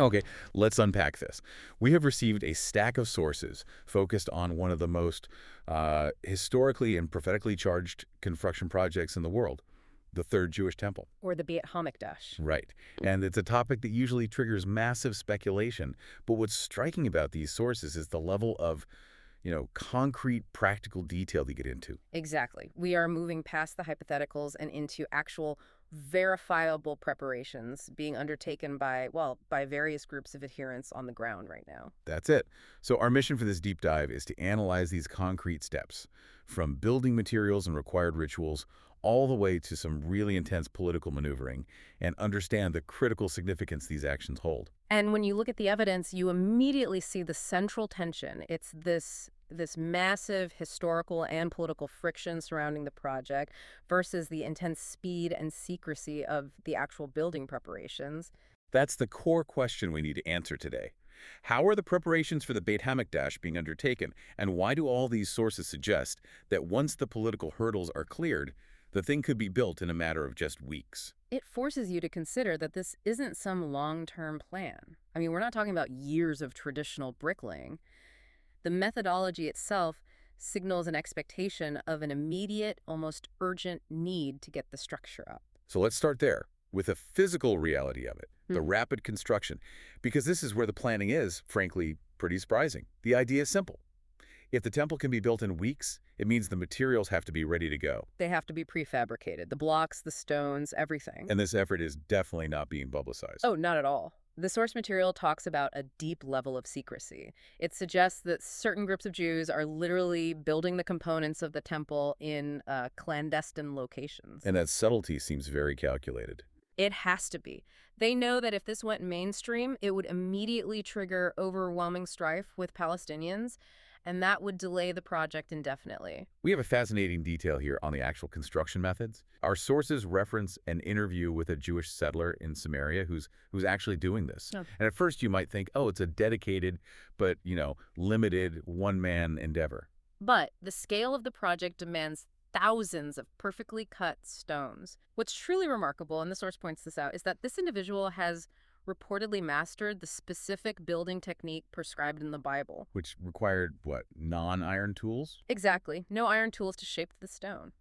Okay, let's unpack this. We have received a stack of sources focused on one of the most historically and prophetically charged construction projects in the world, the Third Jewish Temple. Or the Beit HaMikdash. Right. And it's a topic that usually triggers massive speculation. But what's striking about these sources is the level of, concrete, practical detail they get into. Exactly. We are moving past the hypotheticals and into actual verifiable preparations being undertaken by, well, by various groups of adherents on the ground right now. That's it. So our mission for this deep dive is to analyze these concrete steps, from building materials and required rituals all the way to some really intense political maneuvering, and understand the critical significance these actions hold. And when you look at the evidence, you immediately see the central tension. It's this massive historical and political friction surrounding the project versus the intense speed and secrecy of the actual building preparations. That's the core question we need to answer today. How are the preparations for the Beit HaMikdash being undertaken, and why do all these sources suggest that once the political hurdles are cleared, the thing could be built in a matter of just weeks? It forces you to consider that this isn't some long-term plan. I mean, we're not talking about years of traditional bricklaying. The methodology itself signals an expectation of an immediate, almost urgent need to get the structure up. So let's start there, with the physical reality of it, the Mhm. rapid construction, because this is where the planning is, frankly, pretty surprising. The idea is simple. If the temple can be built in weeks, it means the materials have to be ready to go. They have to be prefabricated. The blocks, the stones, everything. And this effort is definitely not being publicized. Oh, not at all. The source material talks about a deep level of secrecy. It suggests that certain groups of Jews are literally building the components of the temple in clandestine locations. And that subtlety seems very calculated. It has to be. They know that if this went mainstream, it would immediately trigger overwhelming strife with Palestinians, and that would delay the project indefinitely. We have a fascinating detail here on the actual construction methods. Our sources reference an interview with a Jewish settler in Samaria who's actually doing this. Oh. And at first you might think, oh, it's a dedicated but, limited one-man endeavor. But the scale of the project demands thousands of perfectly cut stones. What's truly remarkable, and the source points this out, is that this individual has reportedly mastered the specific building technique prescribed in the Bible. Which required, what, non-iron tools? Exactly. No iron tools to shape the stone.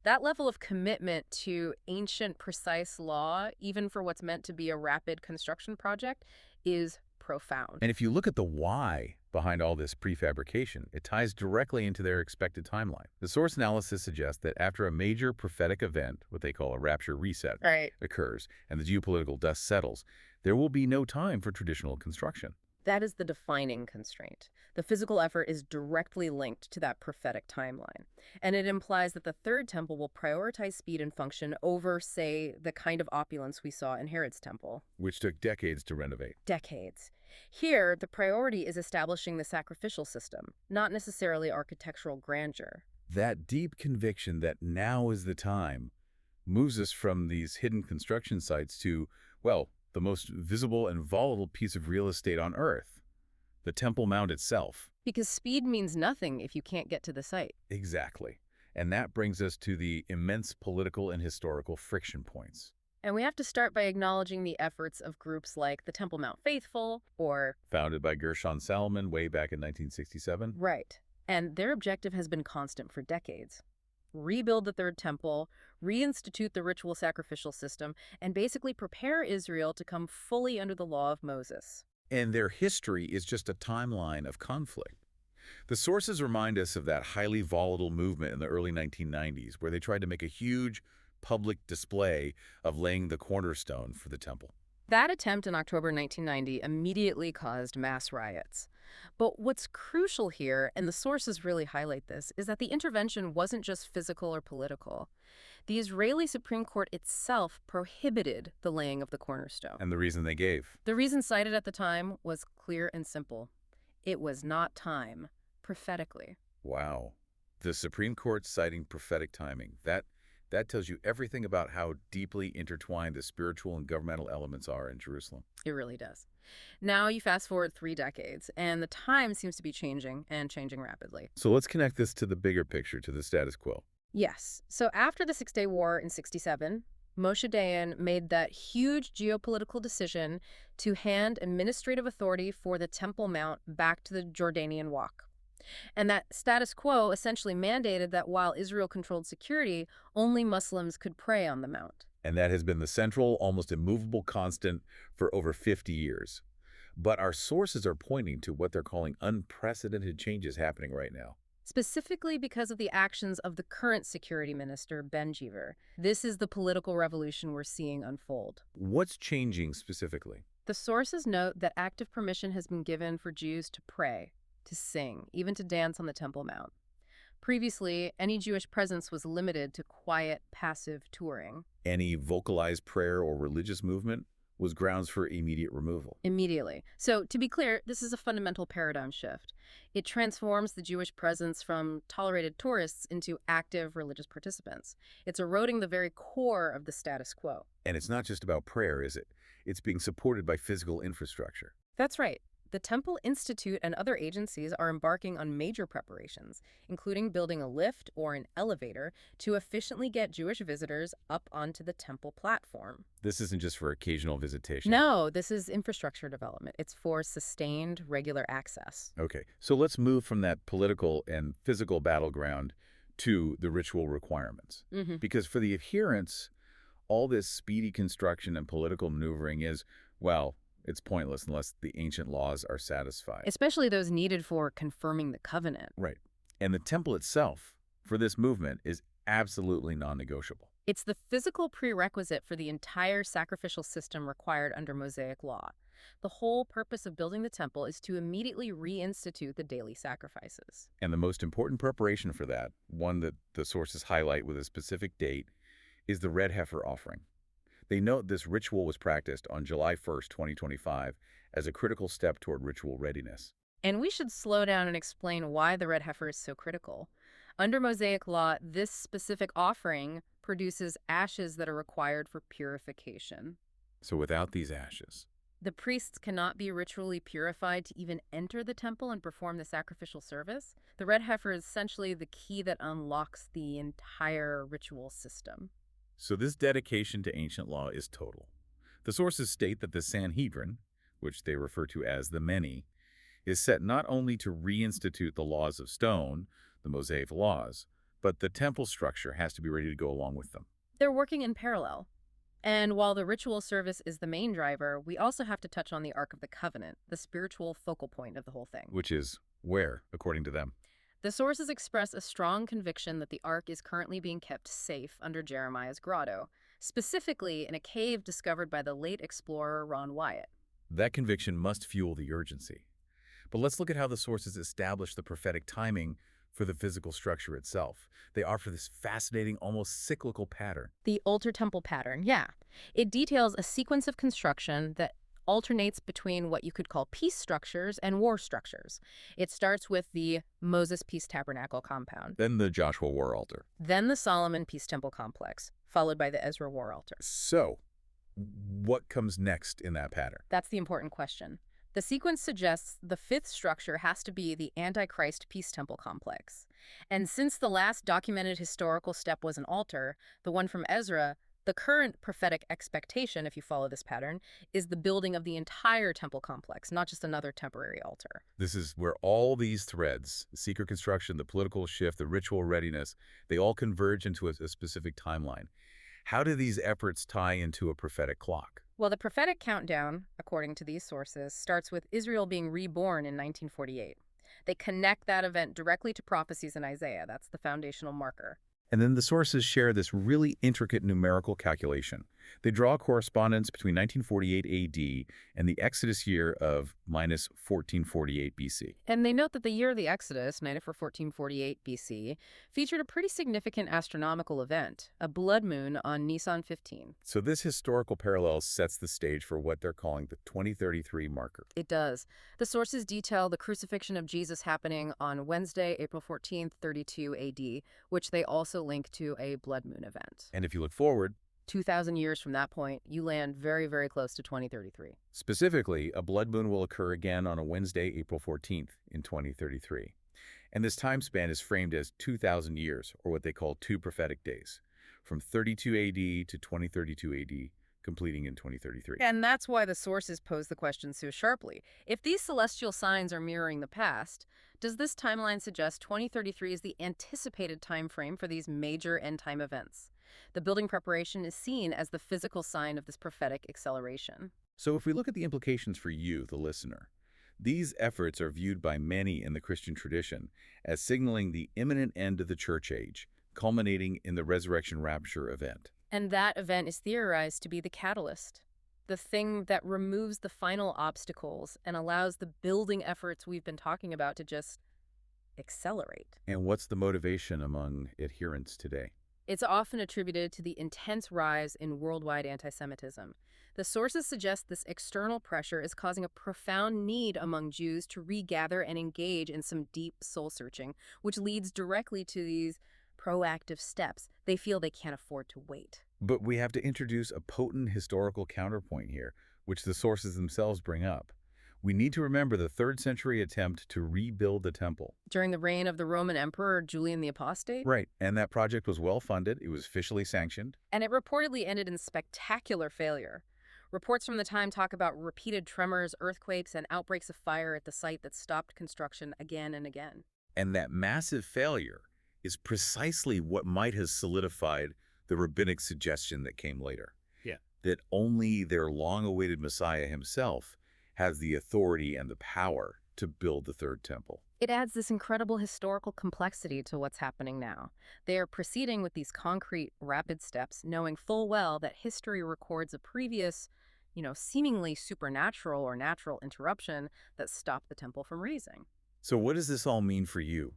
That level of commitment to ancient, precise law, even for what's meant to be a rapid construction project, is profound. And if you look at the why behind all this prefabrication, it ties directly into their expected timeline. The source analysis suggests that after a major prophetic event, what they call a rapture reset, Right. occurs and the geopolitical dust settles, there will be no time for traditional construction. That is the defining constraint. The physical effort is directly linked to that prophetic timeline. And it implies that the third temple will prioritize speed and function over, say, the kind of opulence we saw in Herod's temple. Which took decades to renovate. Decades. Here, the priority is establishing the sacrificial system, not necessarily architectural grandeur. That deep conviction that now is the time moves us from these hidden construction sites to, well, the most visible and volatile piece of real estate on Earth, the Temple Mount itself. Because speed means nothing if you can't get to the site. Exactly. And that brings us to the immense political and historical friction points. And we have to start by acknowledging the efforts of groups like the Temple Mount Faithful, or... Founded by Gershon Salomon way back in 1967. Right. And their objective has been constant for decades. Rebuild the third temple, reinstitute the ritual sacrificial system, and basically prepare Israel to come fully under the law of Moses. And their history is just a timeline of conflict. The sources remind us of that highly volatile movement in the early 1990s, where they tried to make a huge public display of laying the cornerstone for the temple. That attempt in October 1990 immediately caused mass riots. But what's crucial here, and the sources really highlight this, is that the intervention wasn't just physical or political. The Israeli Supreme Court itself prohibited the laying of the cornerstone. And the reason they gave. The reason cited at the time was clear and simple. It was not time, prophetically. Wow. The Supreme Court citing prophetic timing. That tells you everything about how deeply intertwined the spiritual and governmental elements are in Jerusalem. It really does. Now you fast forward 3 decades, and the time seems to be changing, and changing rapidly. So let's connect this to the bigger picture, to the status quo. Yes. So after the Six-Day War in 67, Moshe Dayan made that huge geopolitical decision to hand administrative authority for the Temple Mount back to the Jordanian Waqf. And that status quo essentially mandated that while Israel controlled security, only Muslims could pray on the Mount. And that has been the central, almost immovable constant for over 50 years. But our sources are pointing to what they're calling unprecedented changes happening right now. Specifically because of the actions of the current security minister, Ben Jeever. This is the political revolution we're seeing unfold. What's changing specifically? The sources note that active permission has been given for Jews to pray, to sing, even to dance on the Temple Mount. Previously, any Jewish presence was limited to quiet, passive touring. Any vocalized prayer or religious movement was grounds for immediate removal. Immediately. So, to be clear, this is a fundamental paradigm shift. It transforms the Jewish presence from tolerated tourists into active religious participants. It's eroding the very core of the status quo. And it's not just about prayer, is it? It's being supported by physical infrastructure. That's right. The Temple Institute and other agencies are embarking on major preparations, including building a lift or an elevator to efficiently get Jewish visitors up onto the temple platform. This isn't just for occasional visitation. No, this is infrastructure development. It's for sustained, regular access. Okay, so let's move from that political and physical battleground to the ritual requirements. Because for the adherents, all this speedy construction and political maneuvering is, well, it's pointless unless the ancient laws are satisfied. Especially those needed for confirming the covenant. Right. And the temple itself, for this movement, is absolutely non-negotiable. It's the physical prerequisite for the entire sacrificial system required under Mosaic law. The whole purpose of building the temple is to immediately reinstitute the daily sacrifices. And the most important preparation for that, one that the sources highlight with a specific date, is the Red Heifer offering. They note this ritual was practiced on July 1st, 2025, as a critical step toward ritual readiness. And we should slow down and explain why the Red Heifer is so critical. Under Mosaic law, this specific offering produces ashes that are required for purification. So without these ashes, The priests cannot be ritually purified to even enter the temple and perform the sacrificial service. The Red Heifer is essentially the key that unlocks the entire ritual system. so this dedication to ancient law is total. The sources state that the Sanhedrin, which they refer to as the Many, is set not only to reinstitute the laws of stone, the Mosaic laws, but the temple structure has to be ready to go along with them. They're working in parallel. And while the ritual service is the main driver, we also have to touch on the Ark of the Covenant, the spiritual focal point of the whole thing. Which is where, according to them? The sources express a strong conviction that the Ark is currently being kept safe under Jeremiah's grotto, specifically in a cave discovered by the late explorer Ron Wyatt. That conviction must fuel the urgency. But let's look at how the sources establish the prophetic timing for the physical structure itself. They offer this fascinating, almost cyclical pattern. The altar temple pattern, yeah. It details a sequence of construction that alternates between what you could call peace structures and war structures. It starts with the Moses Peace Tabernacle compound, Then the Joshua War Altar. then the Solomon Peace Temple complex, followed by the Ezra War Altar. So, what comes next in that pattern? That's the important question. The sequence suggests the fifth structure has to be the Antichrist Peace Temple complex. And since the last documented historical step was an altar, the one from Ezra, the current prophetic expectation, if you follow this pattern, is the building of the entire temple complex, not just another temporary altar. This is where all these threads, the secret construction, the political shift, the ritual readiness, they all converge into a specific timeline. How do these efforts tie into a prophetic clock? Well, the prophetic countdown, according to these sources, starts with Israel being reborn in 1948. They connect that event directly to prophecies in Isaiah. That's the foundational marker. And then the sources share this really intricate numerical calculation. They draw a correspondence between 1948 AD and the Exodus year of minus 1448 BC. And they note that the year of the Exodus, 1448 BC, featured a pretty significant astronomical event, a blood moon on Nisan 15. So this historical parallel sets the stage for what they're calling the 2033 marker. It does. The sources detail the crucifixion of Jesus happening on Wednesday, April 14th, 32 AD, which they also link to a blood moon event. And if you look forward, 2,000 years from that point, you land very, very close to 2033. specifically, a blood moon will occur again on a Wednesday, April 14th in 2033. And this time span is framed as 2,000 years, or what they call two prophetic days. from 32 AD to 2032 AD, completing in 2033. And that's why the sources pose the question so sharply. If these celestial signs are mirroring the past, does this timeline suggest 2033 is the anticipated time frame for these major end-time events? The building preparation is seen as the physical sign of this prophetic acceleration. So if we look at the implications for you, the listener, these efforts are viewed by many in the Christian tradition as signaling the imminent end of the church age, culminating in the resurrection rapture event. And that event is theorized to be the catalyst, the thing that removes the final obstacles and allows the building efforts we've been talking about to just accelerate. And what's the motivation among adherents today? It's often attributed to the intense rise in worldwide anti-Semitism. The sources suggest this external pressure is causing a profound need among Jews to regather and engage in some deep soul-searching, which leads directly to these proactive steps. They feel they can't afford to wait. But we have to introduce a potent historical counterpoint here, which the sources themselves bring up. We need to remember the 3rd century attempt to rebuild the temple. During the reign of the Roman Emperor Julian the Apostate? Right, and that project was well funded, it was officially sanctioned. And it reportedly ended in spectacular failure. Reports from the time talk about repeated tremors, earthquakes, and outbreaks of fire at the site that stopped construction again and again. And that massive failure is precisely what might have solidified the rabbinic suggestion that came later. Yeah. That only their long-awaited Messiah himself has the authority and the power to build the 3rd temple. It adds this incredible historical complexity to what's happening now. They are proceeding with these concrete, rapid steps, knowing full well that history records a previous, seemingly supernatural or natural interruption that stopped the temple from raising. So what does this all mean for you?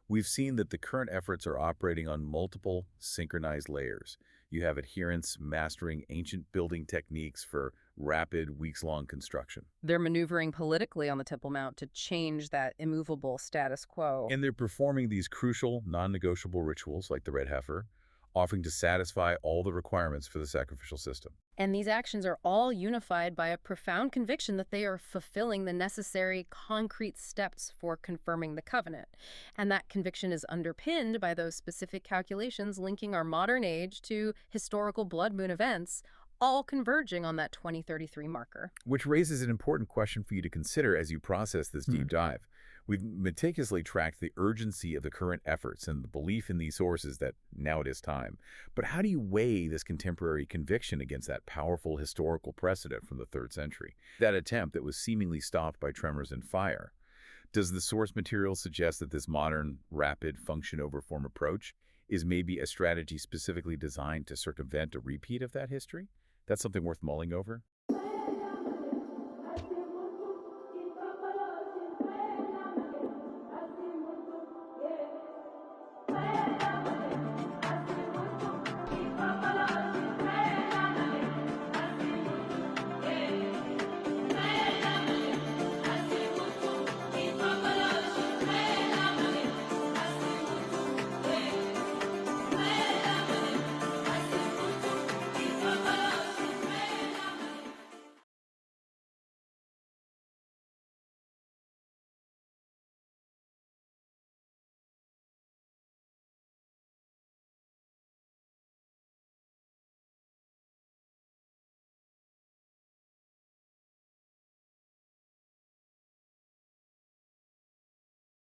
We've seen that the current efforts are operating on multiple synchronized layers. You have adherents mastering ancient building techniques for rapid, weeks-long construction. They're maneuvering politically on the Temple Mount to change that immovable status quo. And they're performing these crucial, non-negotiable rituals like the Red Heifer, offering to satisfy all the requirements for the sacrificial system. And these actions are all unified by a profound conviction that they are fulfilling the necessary concrete steps for confirming the covenant. And that conviction is underpinned by those specific calculations linking our modern age to historical blood moon events, all converging on that 2033 marker. Which raises an important question for you to consider as you process this deep dive. We've meticulously tracked the urgency of the current efforts and the belief in these sources that now it is time. But how do you weigh this contemporary conviction against that powerful historical precedent from the 3rd century? That attempt that was seemingly stopped by tremors and fire. Does the source material suggest that this modern, rapid, function-over-form approach is maybe a strategy specifically designed to circumvent a repeat of that history? That's something worth mulling over.